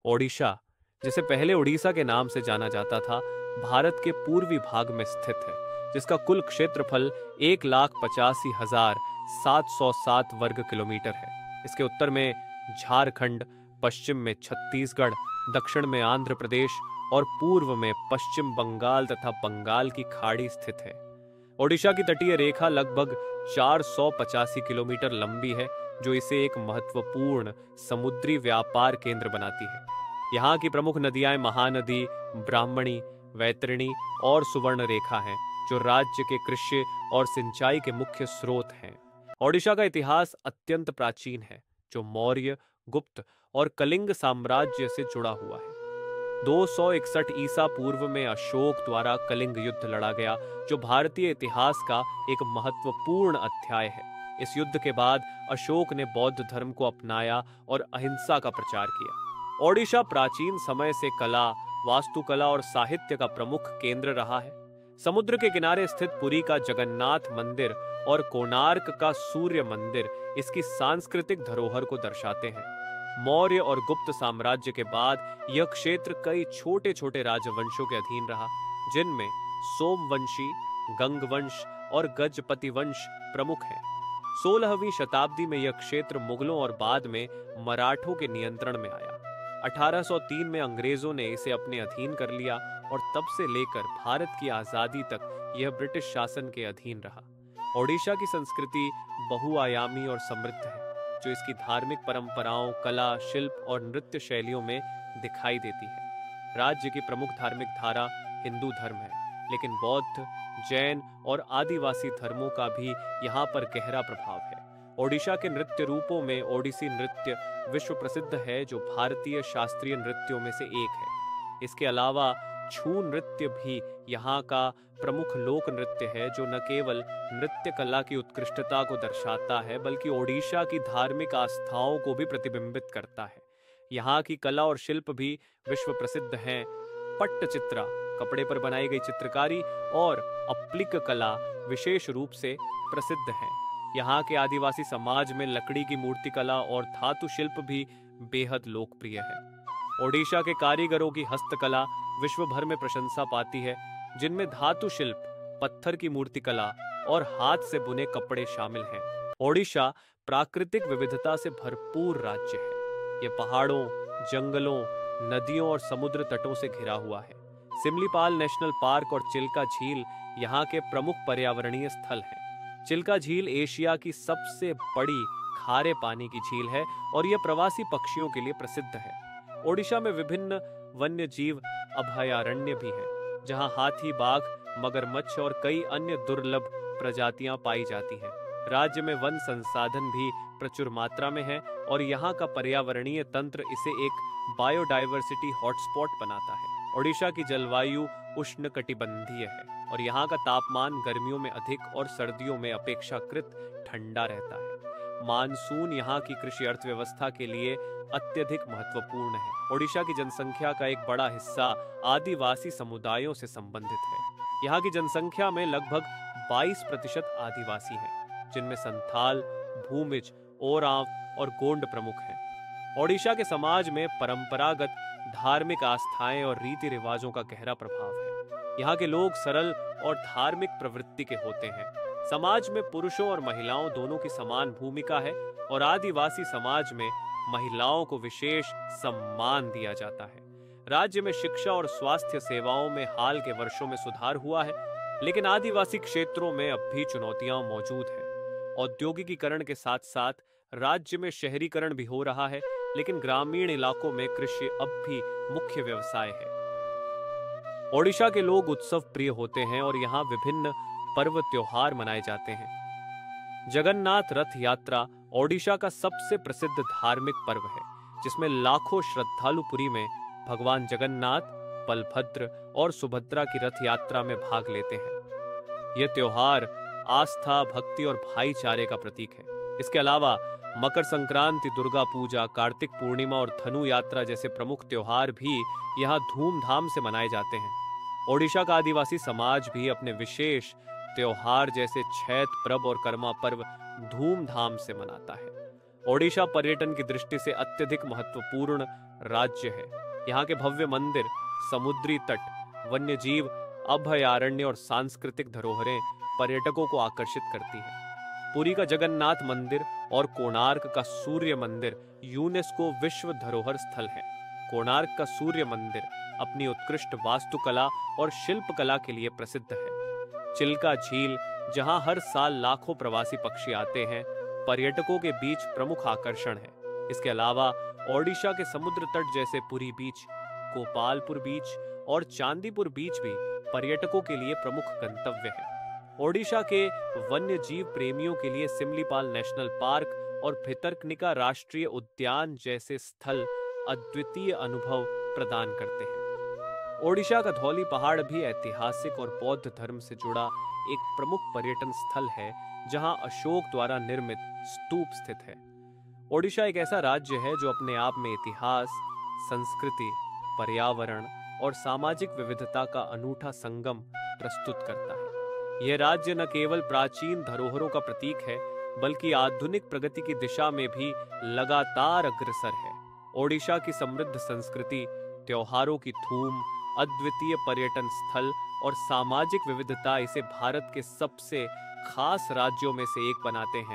ओडिशा, जिसे पहले उड़ीसा के नाम से जाना जाता था, भारत के पूर्वी भाग में स्थित है, जिसका कुल क्षेत्रफल 1,85,707 वर्ग किलोमीटर है। इसके उत्तर में झारखंड, पश्चिम में छत्तीसगढ़, दक्षिण में आंध्र प्रदेश और पूर्व में पश्चिम बंगाल तथा बंगाल की खाड़ी स्थित है। ओडिशा की तटीय रेखा लगभग 485 किलोमीटर लंबी है, जो इसे एक महत्वपूर्ण समुद्री व्यापार केंद्र बनाती है। यहाँ की प्रमुख नदियां महानदी, ब्राह्मणी, वैतरणी और सुवर्ण रेखा हैं, जो राज्य के कृषि और सिंचाई के मुख्य स्रोत हैं। ओडिशा का इतिहास अत्यंत प्राचीन है, जो मौर्य, गुप्त और कलिंग साम्राज्य से जुड़ा हुआ है। 261 ईसा पूर्व में अशोक द्वारा कलिंग युद्ध लड़ा गया, जो भारतीय इतिहास का एक महत्वपूर्ण अध्याय है। इस युद्ध के बाद अशोक ने बौद्ध धर्म को अपनाया और अहिंसा का प्रचार किया। ओडिशा प्राचीन समय से कला, वास्तुकला और साहित्य का प्रमुख केंद्र रहा है। समुद्र के किनारे स्थित पुरी का जगन्नाथ मंदिर और कोणार्क का सूर्य मंदिर इसकी सांस्कृतिक धरोहर को दर्शाते हैं। मौर्य और गुप्त साम्राज्य के बाद यह क्षेत्र कई छोटे छोटे राजवंशों के अधीन रहा, जिनमें सोमवंशी, गंगवंश और गजपति वंश प्रमुख हैं। 16वीं शताब्दी में यह क्षेत्र मुगलों और बाद में मराठों के नियंत्रण में आया। 1803 में अंग्रेजों ने इसे अपने अधीन कर लिया और तब से लेकर भारत की आजादी तक यह ब्रिटिश शासन के अधीन रहा। ओडिशा की संस्कृति बहुआयामी और समृद्ध है, जो इसकी धार्मिक परंपराओं, कला, शिल्प और नृत्य शैलियों में दिखाई देती है। राज्य की प्रमुख धार्मिक धारा हिंदू धर्म है, लेकिन बौद्ध, जैन और आदिवासी धर्मों का भी यहाँ पर गहरा प्रभाव है। ओडिशा के नृत्य रूपों में ओडिसी नृत्य विश्व प्रसिद्ध है, जो भारतीय शास्त्रीय नृत्यों में से एक है। इसके अलावा छू नृत्य भी यहाँ का प्रमुख लोक नृत्य है, जो न केवल नृत्य कला की उत्कृष्टता को दर्शाता है, बल्कि ओडिशा की धार्मिक आस्थाओं को भी प्रतिबिंबित करता है। यहाँ की कला और शिल्प भी विश्व प्रसिद्ध हैं। पट्टचित्रा, कपड़े पर बनाई गई चित्रकारी, और अप्लिक कला विशेष रूप से प्रसिद्ध हैं। यहाँ के आदिवासी समाज में लकड़ी की मूर्ति कला और धातु शिल्प भी बेहद लोकप्रिय है। ओडिशा के कारीगरों की हस्तकला विश्व भर में प्रशंसा पाती है, जिनमें धातु शिल्प, पत्थर की मूर्ति कला और हाथ से बुने कपड़े शामिल हैं। ओडिशा प्राकृतिक विविधता से भरपूर राज्य है। यह पहाड़ों, जंगलों, नदियों और समुद्र तटों से घिरा हुआ है। सिमलीपाल नेशनल पार्क और चिल्का झील यहाँ के प्रमुख पर्यावरणीय स्थल हैं। चिल्का झील एशिया की सबसे बड़ी खारे पानी की झील है और यह प्रवासी पक्षियों के लिए प्रसिद्ध है। ओडिशा में विभिन्न वन्य जीव अभयारण्य भी हैं, जहां हाथी, बाघ, मगरमच्छ और कई अन्य दुर्लभ प्रजातियां पाई जाती हैं। राज्य में वन संसाधन भी प्रचुर मात्रा में है और यहाँ का पर्यावरणीय तंत्र इसे एक बायोडायवर्सिटी हॉटस्पॉट बनाता है। ओडिशा की जलवायु उष्णकटिबंधीय है और यहाँ का तापमान गर्मियों में अधिक और सर्दियों में अपेक्षाकृत ठंडा रहता है। मानसून यहाँ की कृषि अर्थव्यवस्था के लिए अत्यधिक महत्वपूर्ण है। ओडिशा की जनसंख्या का एक बड़ा हिस्सा आदिवासी समुदायों से संबंधित है। यहाँ की जनसंख्या में लगभग 22% आदिवासी हैं, जिनमें संथाल, भूमिज, ओरांव और गोंड प्रमुख हैं। ओडिशा के समाज में परंपरागत धार्मिक आस्थाएं और रीति रिवाजों का गहरा प्रभाव है। यहाँ के लोग सरल और धार्मिक प्रवृत्ति के होते हैं। समाज में पुरुषों और महिलाओं दोनों की समान भूमिका है और आदिवासी समाज में महिलाओं को विशेष सम्मान दिया जाता है। राज्य में शिक्षा और स्वास्थ्य सेवाओं में हाल के वर्षों में सुधार हुआ है, लेकिन आदिवासी क्षेत्रों में अब भी चुनौतियां मौजूद हैं। औद्योगिकीकरण के साथ साथ राज्य में शहरीकरण भी हो रहा है, लेकिन ग्रामीण इलाकों में कृषि अब भी मुख्य व्यवसाय है। ओडिशा के लोग उत्सव प्रिय होते हैं और यहाँ विभिन्न पर्व त्योहार मनाए जाते हैं। जगन्नाथ रथ यात्रा ओडिशा का सबसे प्रसिद्ध धार्मिक पर्व है, जिसमें लाखों श्रद्धालु पुरी में भगवान जगन्नाथ, बलभद्र और सुभद्रा की रथ यात्रा में भाग लेते हैं। यह त्योहार आस्था, भक्ति और भाईचारे का प्रतीक है। इसके अलावा मकर संक्रांति, दुर्गा पूजा, कार्तिक पूर्णिमा और धनु यात्रा जैसे प्रमुख त्योहार भी यहाँ धूमधाम से मनाए जाते हैं। ओडिशा का आदिवासी समाज भी अपने विशेष त्योहार जैसे छैत पर्व और कर्मा पर्व धूमधाम से मनाता है। ओडिशा पर्यटन की दृष्टि से अत्यधिक महत्वपूर्ण राज्य है। यहाँ के भव्य मंदिर, समुद्री तट, वन्य जीव, अभयारण्य और सांस्कृतिक धरोहरें पर्यटकों को आकर्षित करती हैं। पुरी का जगन्नाथ मंदिर और कोणार्क का सूर्य मंदिर यूनेस्को विश्व धरोहर स्थल है। कोणार्क का सूर्य मंदिर अपनी उत्कृष्ट वास्तुकला और शिल्पकला के लिए प्रसिद्ध है। चिल्का झील, जहां हर साल लाखों प्रवासी पक्षी आते हैं, पर्यटकों के बीच प्रमुख आकर्षण है। इसके अलावा ओडिशा के समुद्र तट जैसे पुरी बीच, गोपालपुर बीच और चांदीपुर बीच भी पर्यटकों के लिए प्रमुख गंतव्य है। ओडिशा के वन्य जीव प्रेमियों के लिए सिमलीपाल नेशनल पार्क और भितरकनिका राष्ट्रीय उद्यान जैसे स्थल अद्वितीय अनुभव प्रदान करते हैं। ओडिशा का धौली पहाड़ भी ऐतिहासिक और बौद्ध धर्म से जुड़ा एक प्रमुख पर्यटन स्थल है, जहां अशोक द्वारा निर्मित स्तूप स्थित है। ओडिशा एक ऐसा राज्य है जो अपने आप में इतिहास, संस्कृति, पर्यावरण और सामाजिक विविधता का अनूठा संगम प्रस्तुत करता है। यह राज्य न केवल प्राचीन धरोहरों का प्रतीक है, बल्कि आधुनिक प्रगति की दिशा में भी लगातार अग्रसर है। ओडिशा की समृद्ध संस्कृति, त्योहारों की धूम, अद्वितीय पर्यटन स्थल और सामाजिक विविधता इसे भारत के सबसे खास राज्यों में से एक बनाते हैं।